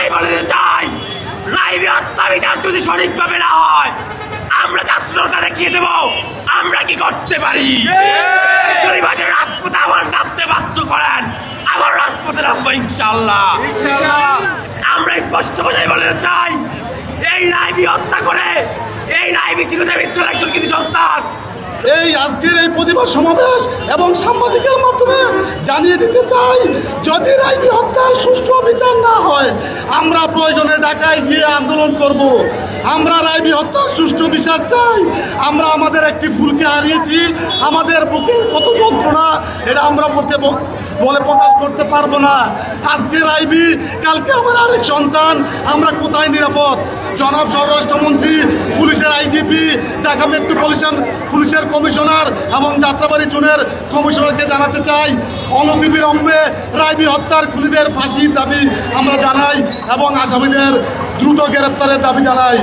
এটাই বলে দিতে চাই, রাইবি হত্যা বিচার যদি সঠিকভাবে না হয়, আমরা ছাত্ররা দেখিয়ে দেব আমরা কি করতে পারি। যদি বাজারে রাজপথে আমার নামতে বাধ্য করেন, আমার রাজপথে নামবো ইনশাআল্লাহ। আমরা স্পষ্ট ভাষায় বলে দিতে চাই, এই রাইবি হত্যা করে, এই রাইবি ছিল দেবিদ্যুর একজন কৃতি সন্তান। এই আজকের এই প্রতিবাদ সমাবেশ এবং সাংবাদিকের মাধ্যমে জানিয়ে দিতে চাই, যদি রাইবি হত্যার সুষ্ঠু বিচার না হয়, আমরা প্রয়োজনে ঢাকায় গিয়ে আন্দোলন করব। আমরা রাইবি হত্যার সুষ্ঠু বিচার চাই। আমরা আমাদের একটি ফুলকে হারিয়েছি, আমাদের বুকের কত যন্ত্রণা এটা আমরা বলে প্রকাশ করতে পারবো না। আজকে রাইবি, কালকে আমার আরেক সন্তান, আমরা কোথায় নিরাপদ? জনাব স্বরাষ্ট্রমন্ত্রী, পুলিশের আইজিপি, ঢাকা মেট্রোপলিটন পুলিশের কমিশনার এবং যাত্রাবাড়ি জোনের কমিশনারকে জানাতে চাই, অনতিবিলম্বে রাইবি হত্যার খুনিদের ফাঁসির দাবি আমরা জানাই এবং আসামিদের দ্রুত গ্রেপ্তারের দাবি জানাই।